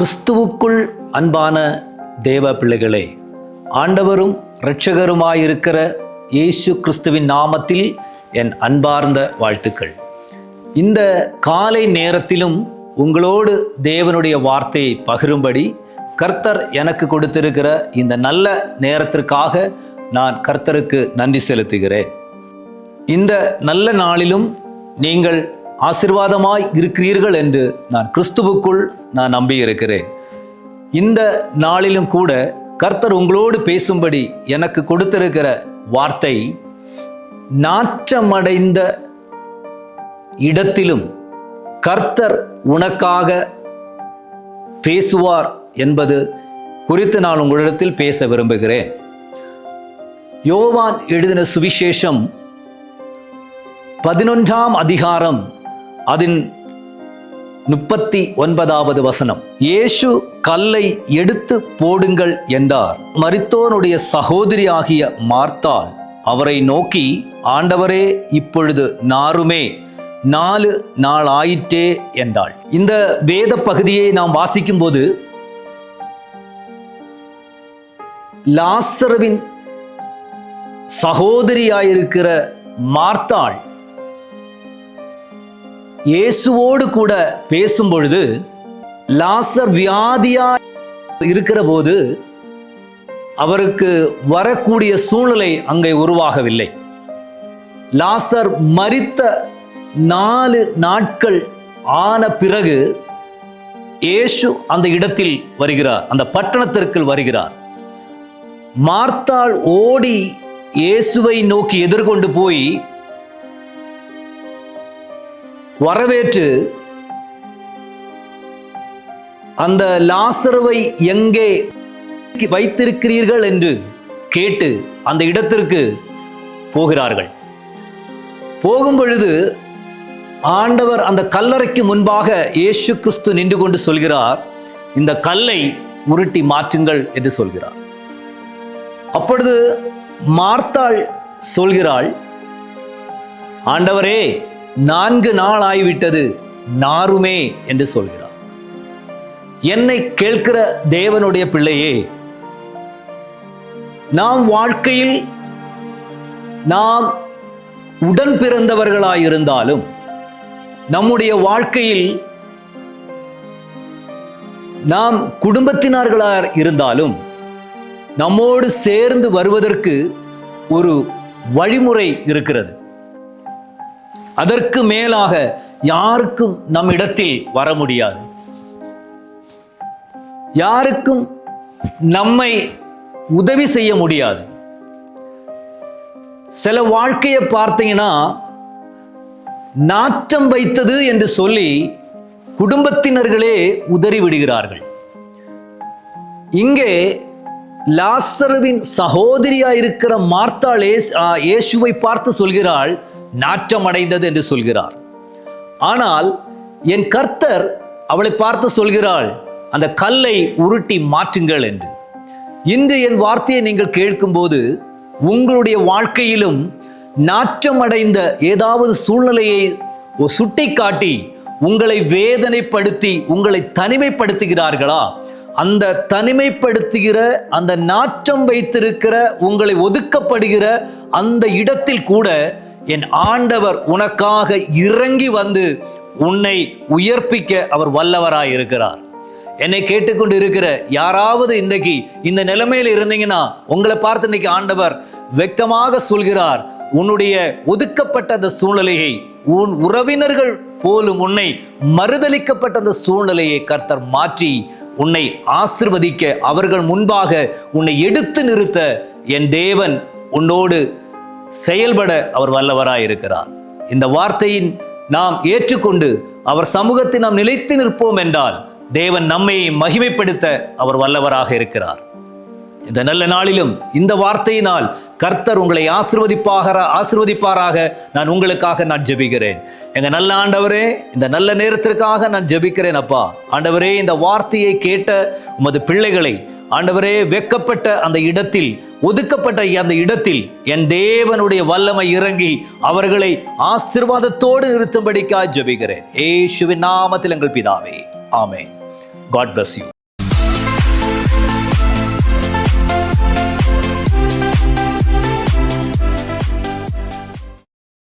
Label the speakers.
Speaker 1: கிறிஸ்துவுக்குள் அன்பான தேவ பிள்ளைகளே, ஆண்டவரும் இரட்சகருமாயிருக்கிற இயேசு கிறிஸ்துவின் நாமத்தில் என் அன்பார்ந்த வாழ்த்துக்கள். இந்த காலை நேரத்திலும் உங்களோடு தேவனுடைய வார்த்தையை பகிரும்படி கர்த்தர் எனக்கு கொடுத்திருக்கிற இந்த நல்ல நேரத்திற்காக நான் கர்த்தருக்கு நன்றி செலுத்துகிறேன். இந்த நல்ல நாளிலும் நீங்கள் ஆசீர்வாதமாய் இருக்கிறீர்கள் என்று நான் கிறிஸ்துவுக்குள் நம்பியிருக்கிறேன். இந்த நாளிலும் கூட கர்த்தர் உங்களோடு பேசும்படி எனக்கு கொடுத்திருக்கிற வார்த்தை, நாற்றமடைந்த இடத்திலும் கர்த்தர் உனக்காக பேசுவார் என்பது குறித்து நான் உங்களிடத்தில் பேச விரும்புகிறேன். யோவான் எழுதின சுவிசேஷம் 11ஆம் அதிகாரம் அதன் 39வது வசனம். இயேசு கல்லை எடுத்து போடுங்கள் என்றார். மரித்தோனுடைய சகோதரியாகிய மார்த்தாள் அவரை நோக்கி, ஆண்டவரே, இப்பொழுது நாருமே 4 நாள் ஆயிற்றே என்றாள். இந்த வேத பகுதியை நாம் வாசிக்கும் போது லாசருவின் சகோதரியாயிருக்கிற மார்த்தாள் இயேசுவோடு கூட பேசும் பொழுது, லாசர் வியாதியா இருக்கிற போது அவருக்கு வரக்கூடிய சூழ்நிலை அங்கே உருவாகவில்லை. லாசர் மரித்த 4 நாட்கள் ஆன பிறகு இயேசு அந்த இடத்தில் வருகிறார், அந்த பட்டணத்திற்கு வருகிறார். மார்த்தாள் ஓடி இயேசுவை நோக்கி எதிர்கொண்டு போய் வரவேற்று, அந்த லாசருவை எங்கே வைத்திருக்கிறீர்கள் என்று கேட்டு அந்த இடத்திற்கு போகிறார்கள். போகும் பொழுது ஆண்டவர் அந்த கல்லறைக்கு முன்பாக இயேசு கிறிஸ்து நின்று கொண்டு சொல்கிறார், இந்த கல்லை உருட்டி மாற்றுங்கள் என்று சொல்கிறார். அப்பொழுது மார்த்தாள் சொல்கிறாள், ஆண்டவரே, 4 நாள் ஆகிவிட்டது, நாருமே என்று சொல்கிறார். என்னை கேட்கிற தேவனுடைய பிள்ளையே, நாம் வாழ்க்கையில் நாம் உடன் பிறந்தவர்களாயிருந்தாலும், நம்முடைய வாழ்க்கையில் நாம் குடும்பத்தினர்களாக இருந்தாலும், நம்மோடு சேர்ந்து வருவதற்கு ஒரு வழிமுறை இருக்கிறது. அதற்கு மேலாக யாருக்கும் நம் இடத்தில் வர முடியாது. யாருக்கும் நம்மை உதவி செய்ய முடியாது. சில வாழ்க்கையை பார்த்தீங்கன்னா, நாற்றம் வைத்தது என்று சொல்லி குடும்பத்தினர்களே உதறி விடுகிறார்கள். இங்கே லாசருவின் சகோதரியாயிருக்கிற மார்த்தாள் இயேசுவை பார்த்து சொல்கிறாள், நாற்றம் அடைந்தது என்று சொல்கிறார். ஆனால் என் கர்த்தர் அவளை பார்த்து சொல்கிறாள், அந்த கல்லை உருட்டி மாற்றுங்கள் என்று. இன்று என் வார்த்தையை நீங்கள் கேட்கும்போது உங்களுடைய வாழ்க்கையிலும் நாற்றம் அடைந்த ஏதாவது சூழ்நிலையை சுட்டி காட்டி உங்களை வேதனைப்படுத்தி உங்களை தனிமைப்படுத்துகிறார்களா? அந்த தனிமைப்படுத்துகிற, அந்த நாற்றம் வைத்திருக்கிற, உங்களை ஒதுக்கப்படுகிற அந்த இடத்தில் கூட என் ஆண்டவர் உனக்காக இறங்கி வந்து உன்னை உயர்ப்பிக்க அவர் வல்லவராய் இருக்கிறார். என்னை கேட்டுக்கொண்டு இருக்கிற யாராவது இன்றைக்கு இந்த நிலைமையில் இருந்தீங்கன்னா, உங்களை பார்த்து இன்னைக்கு ஆண்டவர் வெட்கமாக சொல்கிறார், உன்னுடைய ஒதுக்கப்பட்ட அந்த சூழ்நிலையை, உன் உறவினர்கள் போலும் உன்னை மறுதலிக்கப்பட்ட அந்த சூழ்நிலையை கர்த்தர் மாற்றி உன்னை ஆசீர்வதிக்க, அவர்கள் முன்பாக உன்னை எடுத்து நிறுத்த என் தேவன் உன்னோடு செயல்பட அவர் வல்லவராய் இருக்கிறார். இந்த வார்த்தையின் நாம் ஏற்றுக்கொண்டு அவர் சமூகத்தை நாம் நிலைத்து நிற்போம் என்றால் தேவன் நம்மை மகிமைப்படுத்த அவர் வல்லவராக இருக்கிறார். இந்த நல்ல நாளிலும் இந்த வார்த்தையினால் கர்த்தர் உங்களை ஆசீர்வதிப்பாராக நான் உங்களுக்காக ஜெபிக்கிறேன். எங்க நல்ல ஆண்டவரே, இந்த நல்ல நேரத்திற்காக நான் ஜெபிக்கிறேன். அப்பா ஆண்டவரே, இந்த வார்த்தையை கேட்ட உமது பிள்ளைகளை ஆண்டவரே, வெட்கப்பட்ட அந்த இடத்தில், ஒதுக்கப்பட்ட அந்த இடத்தில் என் தேவனுடைய வல்லமை இறங்கி அவர்களை ஆசீர்வாதத்தோடு நிறுத்தும்படிக்காக ஜெபிக்கிறேன். இயேசுவின் நாமத்தில் எங்கள் பிதாவே, ஆமென். God bless you.